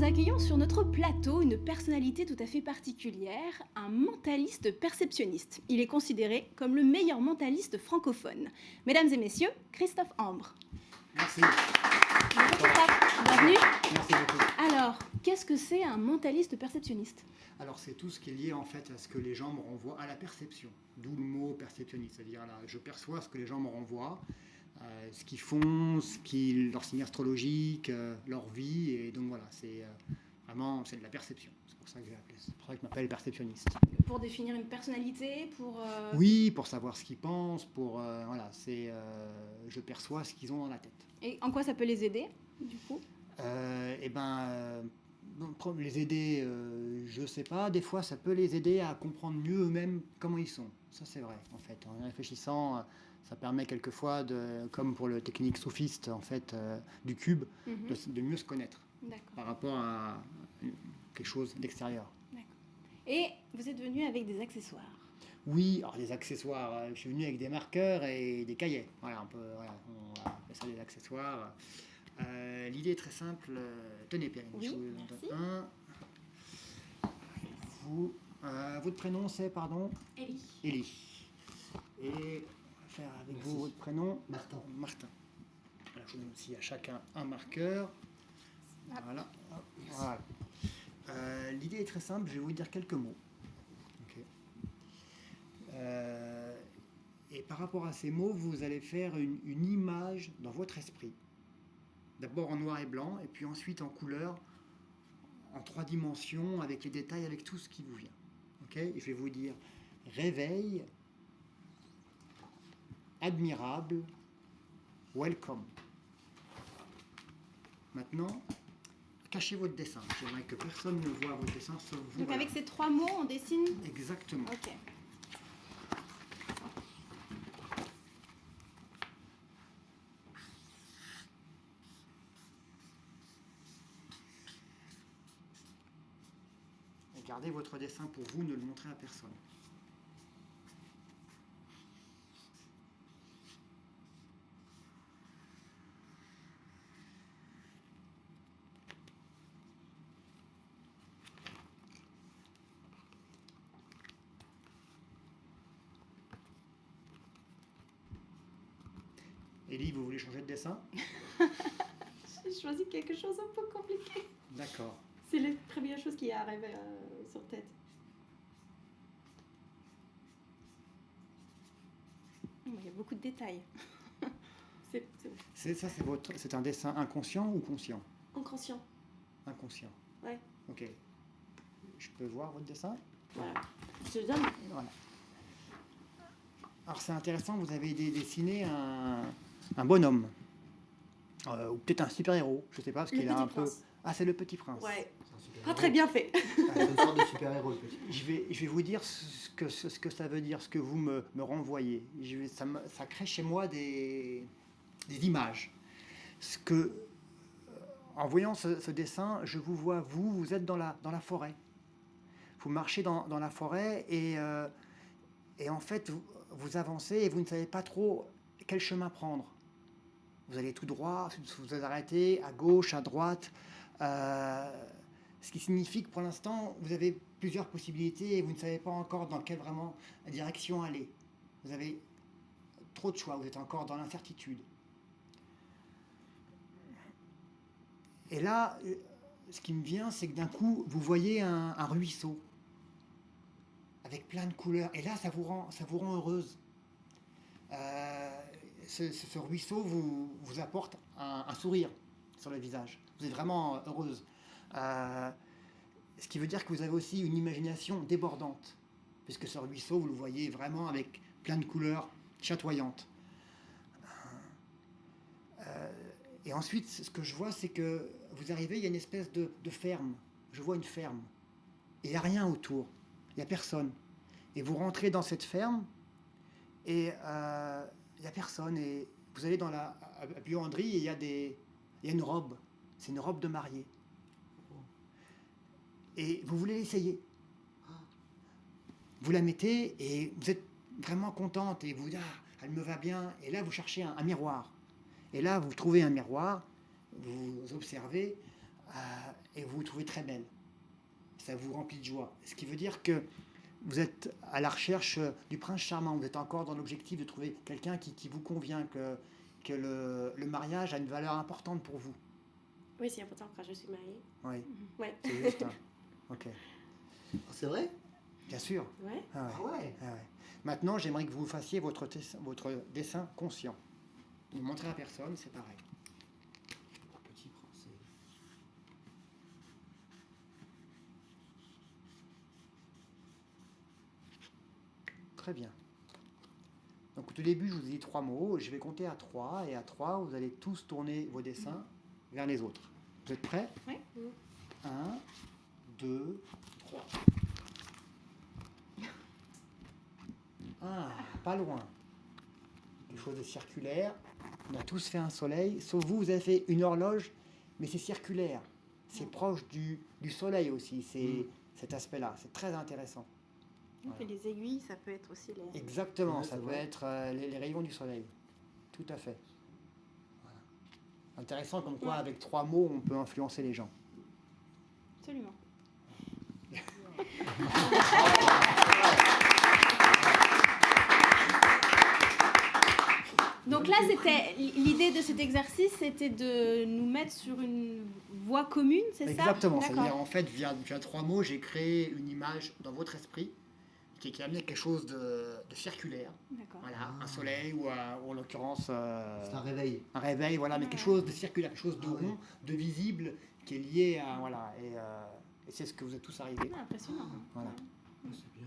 accueillons sur notre plateau une personnalité tout à fait particulière, un mentaliste perceptionniste. Il est considéré comme le meilleur mentaliste francophone. Mesdames et messieurs, Christophe Ambre. Merci. Bonjour Christophe, bienvenue. Merci beaucoup. Alors, qu'est-ce que c'est un mentaliste perceptionniste? Alors c'est tout ce qui est lié en fait à ce que les gens me renvoient, à la perception, d'où le mot perceptionniste, c'est-à-dire là, je perçois ce que les gens me renvoient, ce qu'ils font, leur signe astrologique, leur vie, et donc voilà, c'est vraiment c'est de la perception. C'est pour ça que j'ai appelé, c'est pour ça que je m'appelle perceptionniste. Pour définir une personnalité, pour... Oui, pour savoir ce qu'ils pensent, pour voilà, c'est je perçois ce qu'ils ont dans la tête. Et en quoi ça peut les aider, du coup? Les aider, je sais pas, des fois ça peut les aider à comprendre mieux eux-mêmes comment ils sont. Ça c'est vrai, en fait. En y réfléchissant, ça permet quelquefois, comme pour le technique soufiste, en fait, du cube, de mieux se connaître par rapport à quelque chose d'extérieur. D'accord. Et vous êtes venu avec des accessoires. Oui, alors des accessoires, je suis venu avec des marqueurs et des cahiers. Voilà, on appelle ça des accessoires. L'idée est très simple. Tenez, Pierre, oui, je vous en donne un. Votre prénom, c'est, pardon? Élie. Élie. Et on va faire avec vous votre prénom? Martin. Martin. Alors, je vous donne aussi à chacun un marqueur. Voilà. Voilà. L'idée est très simple, je vais vous dire quelques mots. Okay. Et par rapport à ces mots, vous allez faire une image dans votre esprit. D'abord en noir et blanc, et puis ensuite en couleur, en 3 dimensions, avec les détails, avec tout ce qui vous vient. Okay? Et je vais vous dire réveil, admirable, welcome. Maintenant, cachez votre dessin. J'aimerais que personne ne voit votre dessin sauf vous. Donc voilà. avec ces 3 mots, on dessine? Exactement. Ok. Gardez votre dessin pour vous, ne le montrez à personne. Élie, vous voulez changer de dessin? J'ai choisi quelque chose un peu compliqué. D'accord. C'est la première chose qui est arrivée sur tête. Il y a beaucoup de détails. C'est un dessin inconscient ou conscient? Inconscient. Inconscient. Ouais. Ok. Je peux voir votre dessin? Voilà. Je te donne. Voilà. Alors c'est intéressant, vous avez dessiné un bonhomme. Ou peut-être un super-héros, je sais pas, parce qu'il a un peu... Ah, c'est le Petit Prince. Ouais. Pas très bien fait. C'est une sorte de super-héros, le petit. Je vais vous dire ce que ça veut dire, ce que vous me renvoyez. Ça crée chez moi des images. En voyant ce dessin, je vous vois, vous êtes dans la forêt. Vous marchez dans la forêt et en fait, vous avancez et vous ne savez pas trop quel chemin prendre. Vous allez tout droit, vous arrêtez à gauche, à droite. Ce qui signifie que pour l'instant, vous avez plusieurs possibilités et vous ne savez pas encore dans quelle vraiment direction aller. Vous avez trop de choix, vous êtes encore dans l'incertitude. Et là, ce qui me vient, c'est que d'un coup, vous voyez un ruisseau avec plein de couleurs. Et là, ça vous rend heureuse. Ce ruisseau vous apporte un sourire sur le visage. Vous êtes vraiment heureuse. Ce qui veut dire que vous avez aussi une imagination débordante, puisque ce ruisseau, vous le voyez vraiment avec plein de couleurs chatoyantes. Et ensuite, ce que je vois, c'est que vous arrivez, il y a une espèce de ferme. Je vois une ferme. Et il n'y a rien autour. Il n'y a personne. Et vous rentrez dans cette ferme, et il n'y a personne. Et vous allez à buanderie, et il y a une robe. C'est une robe de mariée. Et vous voulez l'essayer. Vous la mettez et vous êtes vraiment contente et vous dites « elle me va bien ». Et là, vous cherchez un miroir. Et là, vous trouvez un miroir, vous observez et vous vous trouvez très belle. Ça vous remplit de joie. Ce qui veut dire que vous êtes à la recherche du prince charmant. Vous êtes encore dans l'objectif de trouver quelqu'un qui vous convient, que le mariage a une valeur importante pour vous. Oui, c'est important quand je suis mariée. Oui, Ouais. c'est juste. Hein. Ok, C'est vrai? bien sûr. Ouais. Ah ouais. Ah ouais. Ah ouais. Maintenant, j'aimerais que vous fassiez votre dessin conscient. Vous ne montrez à personne, c'est pareil. Petit prince. Très bien. Donc au tout début, je vous ai dit 3 mots. Je vais compter à 3. Et à 3, vous allez tous tourner vos dessins vers les autres. Vous êtes prêts? Oui. 1, 2, 3. Ah, pas loin. Quelque chose de circulaire. On a tous fait un soleil. Sauf vous, vous avez fait une horloge, mais c'est circulaire. C'est proche du soleil aussi, cet aspect-là. C'est très intéressant. Et les aiguilles, ça peut être aussi les... Exactement, Ouais, ça c'est peut vrai. être les rayons du soleil. Tout à fait. Voilà. Intéressant comme quoi, Ouais. avec 3 mots, on peut influencer les gens. Absolument. Donc là, c'était l'idée de cet exercice, c'était de nous mettre sur une voie commune, c'est ça? Exactement, D'accord. c'est-à-dire en fait, via 3 mots, j'ai créé une image dans votre esprit qui a amené quelque chose de circulaire. D'accord. Voilà, un soleil ou en l'occurrence C'est un réveil. un réveil, voilà, mais quelque chose de circulaire, quelque chose de Ah ouais. rond, de visible, qui est lié à voilà, et c'est ce que vous êtes tous arrivés. Ah, impressionnant. Voilà. Ah, c'est bien.